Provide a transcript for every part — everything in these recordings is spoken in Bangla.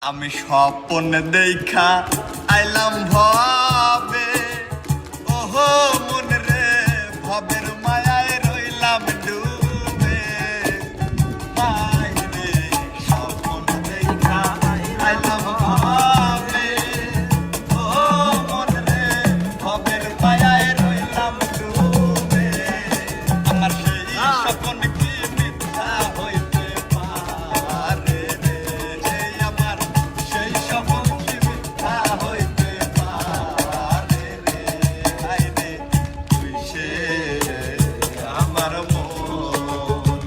আমি স্বপ্ন দেখা আইলাম ভবে, ওহো মন রে ভবের মায়ায় রইলাম ডুবে। মাই রে স্বপ্ন দেখা আইলাম ভবে, ওহো মন রে ভবের মায়ায় রইলাম ডুবে। আমার সেই স্বপ্ন কি মিথ্যা হইতে পারে রে, আমার সেই স্বপ্ন কি মিথ্যা হইতে পারে রে। হায় রে তুই সে আমার মন,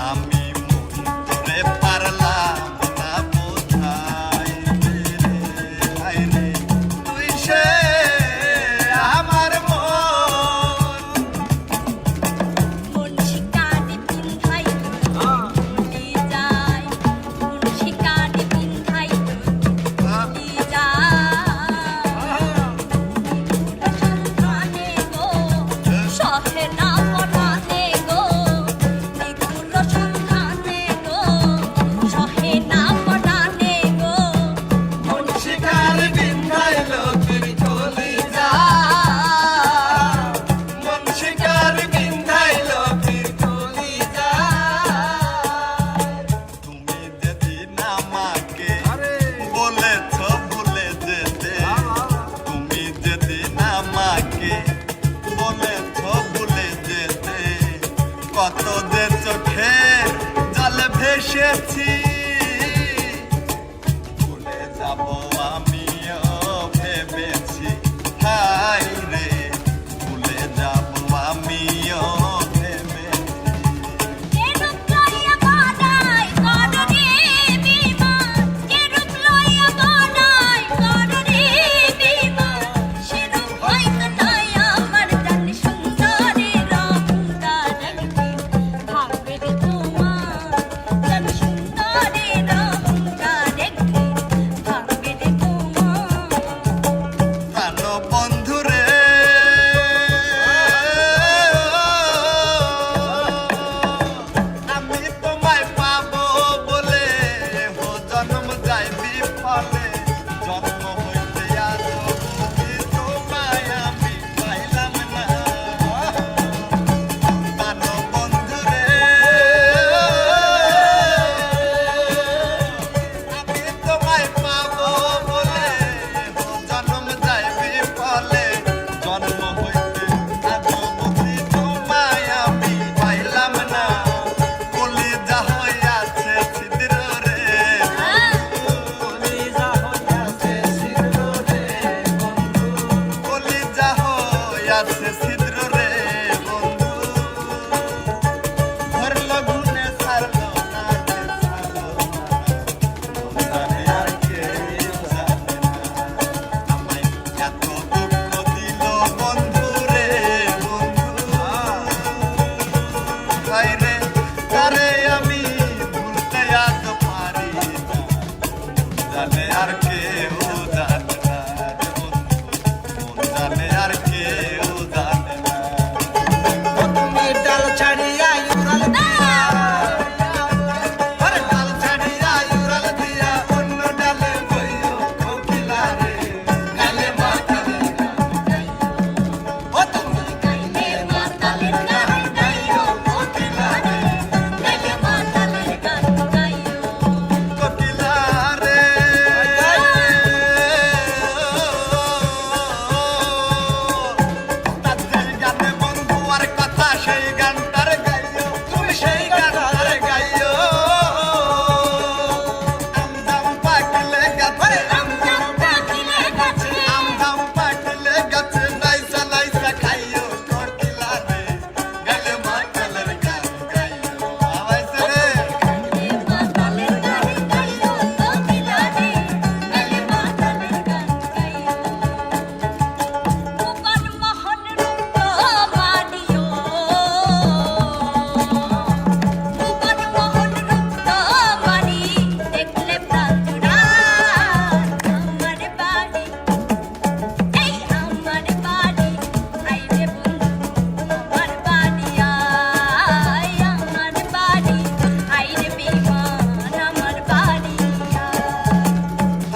আমি মন করে পারলাম না বোঝাইতে রে। হায় রে তুই সে আমার মন। মুন্সি কানে পিন্ধাই ভুলি যায়, মুন্সি কানে পিন্ধাই ভুলি যায়। সন্ধানে গো সহে না পরানে গো, নিগুল সন্ধানে গো সহে না পরানে গো। শিকার বিন্ধাইলো তুই চলে যা, মন শিকার বিন্ধাইলো তুই চলে যা। তুমি যেদিন আমাকে বলেছ ভুলে যেতে, তুমি যেদিন আমাকে বলেছ ভুলে যেতে, কত যে চোখের জলে ভেসেছি। ভুলে যাব আমিও ভেবেছি, হায় রে ভুলে যাব আমিও ভেবেছি। কেরূপ লইয়া বানাই কররে বিমান, কেরূপ লইয়া বানাই কররে বিমান। সেরূপ হয়তো নয় আমার জানি সুন্দরের অহংকার একদিন ভাববে রে তোমার, জানি সুন্দরের অহংকার একদিন ভাববে রে তোমার। প্রাণ বন্ধু রে, আমি তোমায় পাবো বলে হো জন্ম যায় বিফলে। জন্ম হইতে আজ অবধি তোমায় আমি পাইলাম না। প্রাণ বন্ধু রে, আমি তোমায় পাবো বলে হো জন্ম যায় বিফলে। জন্ম হইতে আজ অবধি তোমায় আমি পাইলাম না। কলিজা হইয়াছে ছিদ্র রে, কলিজা হইয়াছে ছিদ্র রে বন্ধু, কলিজা হইয়াছে ছিদ্র রে বন্ধু। ধরলো গুনে ছাড়লো না রে, ছাড়লো না, জানে আর কেউ জানে না। আমায় এত দুঃখ দিল বন্ধু রে বন্ধু। হায় রে তারে আমি ভুলতে আজ পারি না, জানে আর কেউ জানে না রে বন্ধু, জানে আর কেউ জানে না। তুমি ডাল ছাড়িয়া উড়াল দিয়া, আরে ডাল ছাড়িয়া উড়াল দিয়া অন্য ডালে বইও কোকিলা রে, গালে মাতালে ও তুমি গাইলে মাতালের গান গাইও কোকিলা রে, গাইলে মাতালের গান গাইও। কোকিলা রে।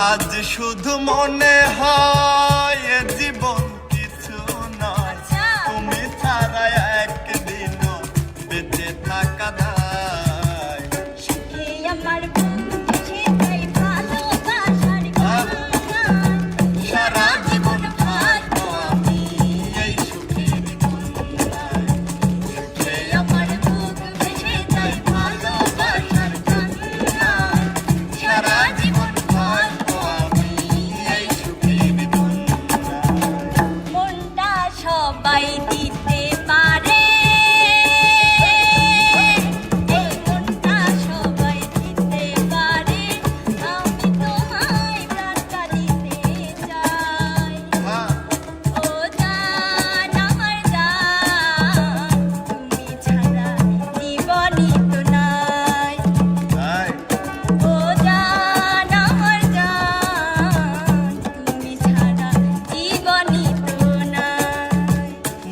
আজ শুধু মনে হয় এ জীবন কিছু নয়, আচ্ছা। তুমি ছাড়া একদিনও বেঁচে থাকা দায়। সুখে আমার বুক সেটাই ভালোবাসার গান। সারা জীবন থাকবো আমি এই সুখের দুনিয়ায়। সুখে আমার বুক ভেসে যায় ভালোবাসার গান। সারা জীবন থাকবো আমি এই সুখের দুনিয়ায়। মনটা সবাই দিতে পারে, এই মনটা সবাই দিতে পারে, আমি তোমায় প্রাণটা দিতে চাই। হ্যাঁ, ও জান আমার জান, তুমি ছাড়া জীবনই তো নাই। তাই। ও জান আমার জান, তুমি ছাড়া জীবনই তো নাই।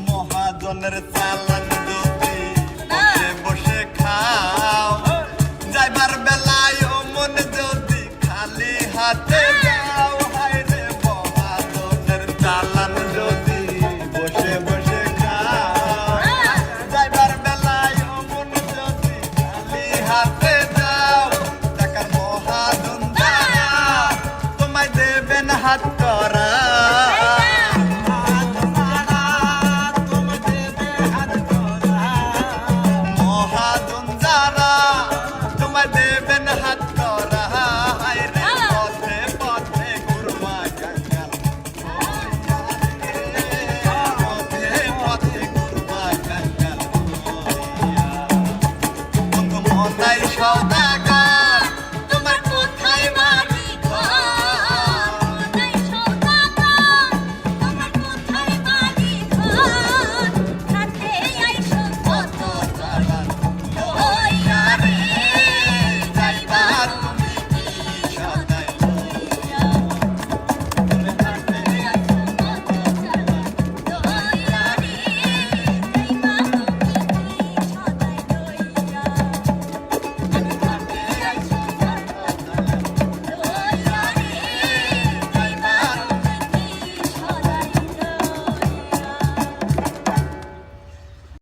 মহাজনের চালান যদি বসে বসে খাও, যাইবার বেলায় মন যদি খালি হাতে